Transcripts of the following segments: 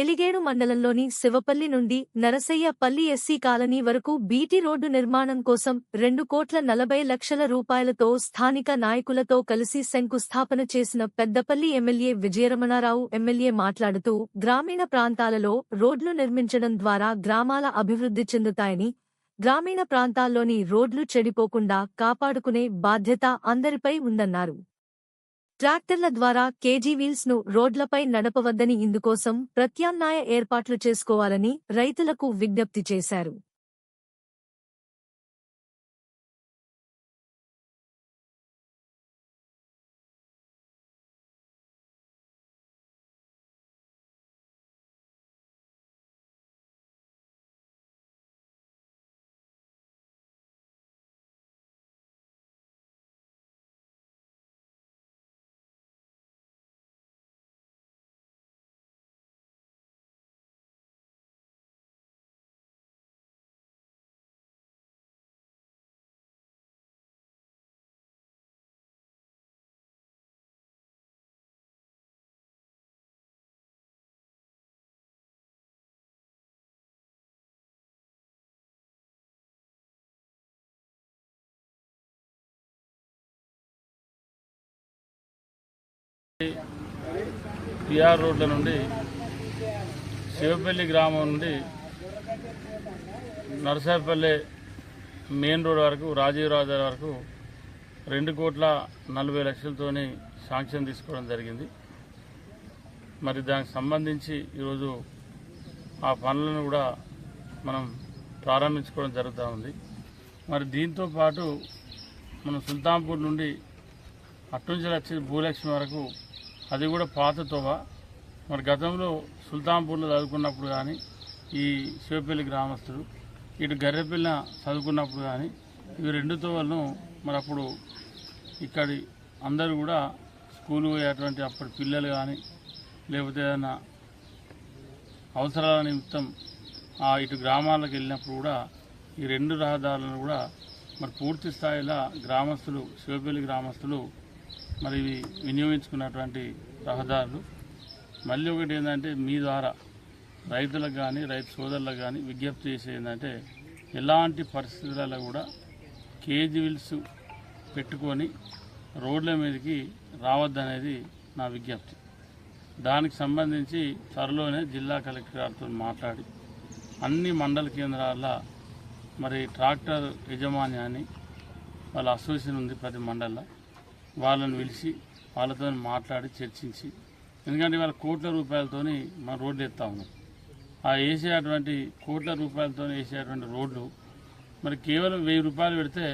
ఎలిగేడు మండలంలోని శివపల్లి నుండి నరసయ్యపల్లి SC colony వరకు బీటీ రోడ్డు నిర్మాణం కోసం 2,40,00,000 రూపాయలతో స్థానిక నాయకులతో కలిసి శంకుస్థాపన చేసిన పెద్దపల్లి ఎమ్మెల్యే విజయరమణారావు ఎమ్మెల్యే మాట్లాడుతూ గ్రామీణ ప్రాంతాలలో రోడ్లు నిర్మించడం ద్వారా గ్రామాల అభివృద్ధి చెందుతాయని, గ్రామీణ ప్రాంతాల్లోని రోడ్లు చెడిపోకుండా కాపాడుకునే బాధ్యత అందరిపై ఉందన్నారు. ట్రాక్టర్ల ద్వారా కేజీ వీల్స్ ను రోడ్లపై నడపవద్దని, ఇందుకోసం ప్రత్యామ్నాయ ఏర్పాట్లు చేసుకోవాలని రైతులకు విజ్ఞప్తి చేశారు. పిఆర్ రోడ్ల నుండి శివపల్లి గ్రామం నుండి నరసాపల్లి మెయిన్ రోడ్ వరకు రాజీవ్ రహదారి వరకు 2,40,00,000తోని శాంక్షన్ తీసుకోవడం జరిగింది. మరి దానికి సంబంధించి ఈరోజు ఆ పనులను కూడా మనం ప్రారంభించుకోవడం జరుగుతూ ఉంది. మరి దీంతో పాటు మనం సుల్తాన్పూర్ నుండి అట్నుంచి వచ్చి భూలక్ష్మి వరకు అది కూడా పాత తోవ. మరి గతంలో సుల్తాన్పూర్లో చదువుకున్నప్పుడు కానీ, ఈ శివపల్లి గ్రామస్తులు ఇటు గర్రెపల్లి చదువుకున్నప్పుడు కానీ, ఇవి 2 తోవలను మరి అప్పుడు ఇక్కడి అందరూ కూడా స్కూలు పోయేటువంటి అప్పటి పిల్లలు కానీ, లేకపోతే ఏదైనా అవసరాల నిమిత్తం ఇటు గ్రామాలకు వెళ్ళినప్పుడు కూడా ఈ 2 రహదారులను కూడా మరి పూర్తి స్థాయిలో గ్రామస్తులు, శివపల్లి గ్రామస్తులు మరి ఇవి వినియోగించుకున్నటువంటి రహదారులు. మళ్ళీ ఒకటి ఏంటంటే, మీ ద్వారా రైతులకు కానీ, రైతు సోదరులకు కానీ విజ్ఞప్తి చేసేది ఏంటంటే, ఎలాంటి పరిస్థితులలో కూడా కేజీ వీల్స్ పెట్టుకొని రోడ్ల మీదకి రావద్దనేది నా విజ్ఞప్తి. దానికి సంబంధించి త్వరలోనే జిల్లా కలెక్టర్ గారితో మాట్లాడి అన్ని మండల కేంద్రాల మరి ట్రాక్టర్ యజమాన్యాన్ని, వాళ్ళ అసోసియేషన్ ఉంది ప్రతి మండలంలో, వాళ్ళని పిలిచి వాళ్ళతో మాట్లాడి చర్చించి, ఎందుకంటే వాళ్ళ కోట్ల రూపాయలతోని మన రోడ్లు ఎత్తా ఉన్నాం. ఆ వేసేటువంటి కోట్ల రూపాయలతో వేసేటువంటి రోడ్లు మరి కేవలం 1,000 రూపాయలు పెడితే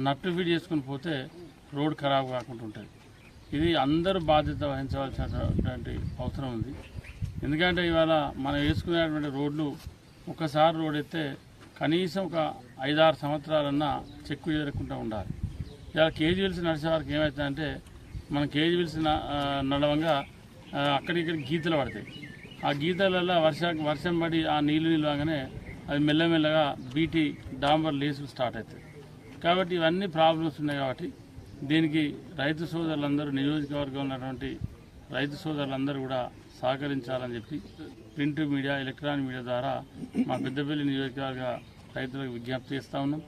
నట్టు ఫీడ్ చేసుకుని పోతే రోడ్డు ఖరాబ్ కాకుండా ఉంటుంది. ఇది అందరూ బాధ్యత వహించవలసినటువంటి అవసరం ఉంది. ఎందుకంటే ఇవాళ మనం వేసుకునేటువంటి రోడ్లు ఒకసారి రోడ్ ఎత్తే కనీసం ఒక 5-6 సంవత్సరాలన్నా చెక్కు చేరకుండా ఉండాలి. ఇలా కేజీ వీల్స్ నడిచే వారికి ఏమవుతుందంటే, మనం కేజీ వీల్స్ నడవంగా అక్కడిక్కడ గీతలు పడతాయి. ఆ గీతలలో వర్షం పడి ఆ నీళ్లు నిలవగానే అది మెల్లమెల్లగా బీటీ డాంబర్ లేసులు స్టార్ట్ అవుతాయి. కాబట్టి ఇవన్నీ ప్రాబ్లమ్స్ ఉన్నాయి. కాబట్టి దీనికి రైతు సోదరులందరూ, నియోజకవర్గంలో ఉన్నటువంటి రైతు సోదరులందరూ కూడా సహకరించాలని చెప్పి ప్రింట్ మీడియా, ఎలక్ట్రానిక్ మీడియా ద్వారా మా పెద్దపల్లి నియోజకవర్గ రైతులకు విజ్ఞప్తి చేస్తూ ఉన్నాం.